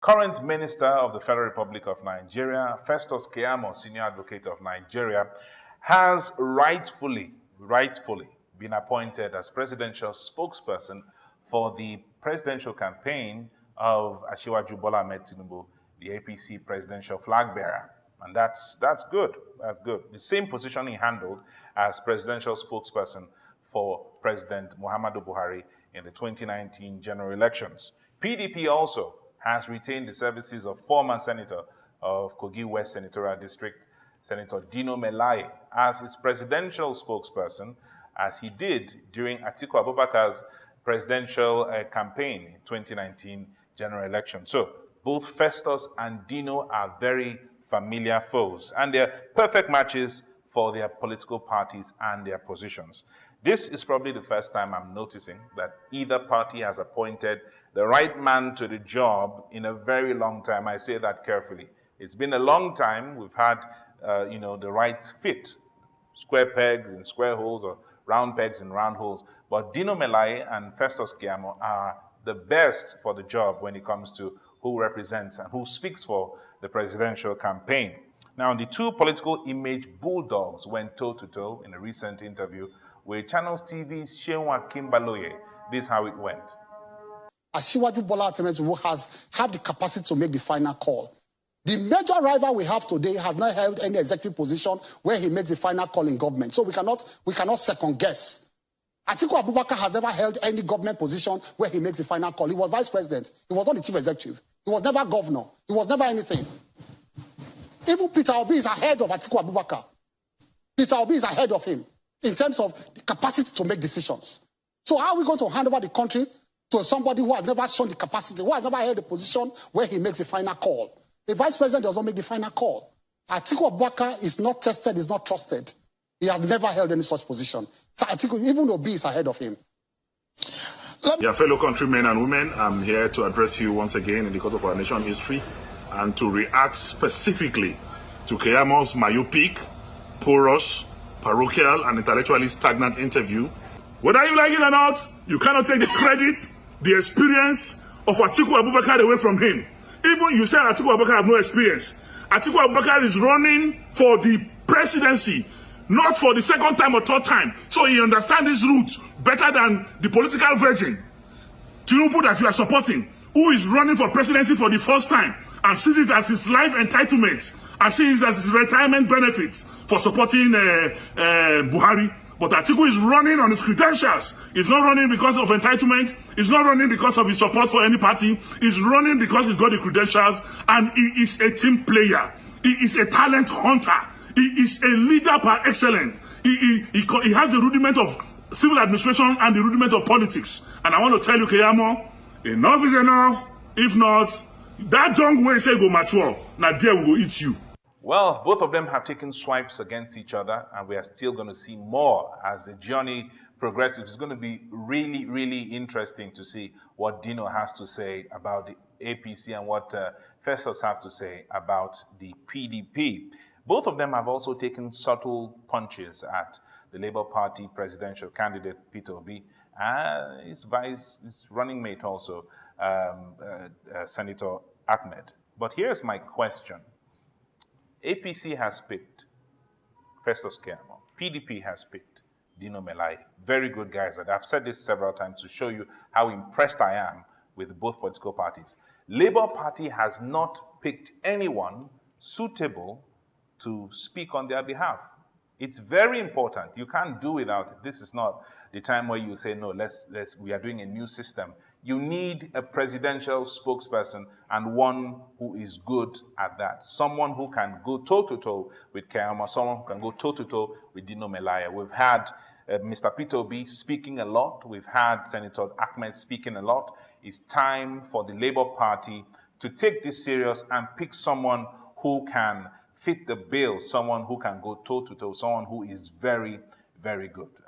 Current Minister of the Federal Republic of Nigeria, Festus Keyamo, Senior Advocate of Nigeria, has rightfully been appointed as Presidential Spokesperson for the presidential campaign of Asiwaju Bola Ahmed Tinubu, the APC presidential flag bearer. And that's good. That's good. The same position he handled as presidential spokesperson for President Muhammadu Buhari in the 2019 general elections. PDP also has retained the services of former Senator of Kogi West Senatorial District, Senator Dino Melaye, as its presidential spokesperson, as he did during Atiku Abubakar's presidential campaign in 2019 general election. So both Festus and Dino are very familiar foes, and they're perfect matches for their political parties and their positions. This is probably the first time I'm noticing that either party has appointed the right man to the job in a very long time. I say that carefully. It's been a long time. We've had, the right fit, square pegs in square holes or round pegs in round holes. But Dino Melaye and Festus Keyamo are the best for the job when it comes to who represents and who speaks for the presidential campaign. Now, the two political image bulldogs went toe-to-toe in a recent interview with Channels TV's Shewa Kimbaloye. This is how it went. Asiwaju Bola Ahmed Tinubu has the capacity to make the final call. The major rival we have today has not held any executive position where he makes the final call in government. So we cannot second guess. Atiku Abubakar has never held any government position where he makes the final call. He was vice president. He was not the chief executive. He was never governor. He was never anything. Even Peter Obi is ahead of Atiku Abubakar. Peter Obi is ahead of him in terms of the capacity to make decisions. So how are we going to hand over the country to somebody who has never shown the capacity, who has never held a position where he makes the final call? The vice president does not make the final call. Atiku Abubakar is not tested, is not trusted. He has never held any such position. So Atiku, even Obi is ahead of him. Dear fellow countrymen and women, I'm here to address you once again in the course of our nation history and to react specifically to Keyamo's myopic, porous, parochial, and intellectually stagnant interview. Whether you like it or not, you cannot take the credit, the experience of Atiku Abubakar away from him. Even you say Atiku Abubakar have no experience. Atiku Abubakar is running for the presidency, not for the second time or third time. So he understands this route better than the political virgin, Tinubu, that you are supporting, who is running for presidency for the first time and sees it as his life entitlement and sees it as his retirement benefits for supporting Buhari. But Atiku is running on his credentials. He's not running because of entitlement. He's not running because of his support for any party. He's running because he's got the credentials, and he is a team player. He is a talent hunter. He is a leader par excellence. He has the rudiment of civil administration and the rudiment of politics. And I want to tell you, Keyamo, enough is enough. If not, that young way say go mature. Now there we go eat you. Well, both of them have taken swipes against each other, and we are still going to see more as the journey progresses. It's going to be really, really interesting to see what Dino has to say about the APC and what Festus have to say about the PDP. Both of them have also taken subtle punches at the Labour Party presidential candidate, Peter Obi, and his running mate also, Senator Ahmed. But here's my question. APC has picked Festus Keyamo. PDP has picked Dino Melaye. Very good guys. And I've said this several times to show you how impressed I am with both political parties. Labour Party has not picked anyone suitable to speak on their behalf. It's very important. You can't do without it. This is not the time where you say, no, we are doing a new system. You need a presidential spokesperson and one who is good at that. Someone who can go toe-to-toe with Keyamo, someone who can go toe-to-toe with Dino Melaye. We've had Mr. Peter Obi speaking a lot. We've had Senator Ahmed speaking a lot. It's time for the Labour Party to take this serious and pick someone who can fit the bill, someone who can go toe-to-toe, someone who is very, very good.